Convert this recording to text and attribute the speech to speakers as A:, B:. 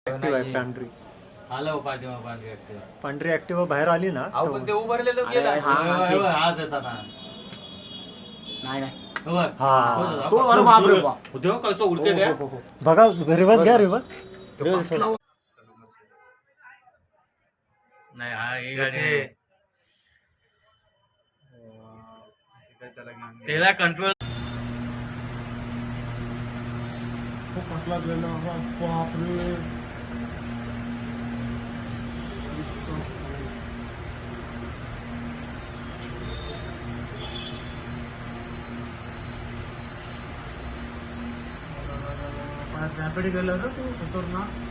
A: Active आहे पांढरी.
B: आलं पाठीमा पांढरी ऍक्टिव्ह.
A: पांढरी ऍक्टिव्ह बाहेर आली ना
B: अहो पण ते उभारलेलं गेलं. आज येतात ना.
C: नाही नाही
A: हा
C: तो अरे बाप रे बाप.
B: उद्या कसं उडते त्या
A: बघा रिवर्स घ्या रिवर्स.
B: नाही हा ही गाडी आहे. त्याला कंट्रोल
C: कसला गेला बाप रे. रॅपिड गेलं ना तू खतरनाक.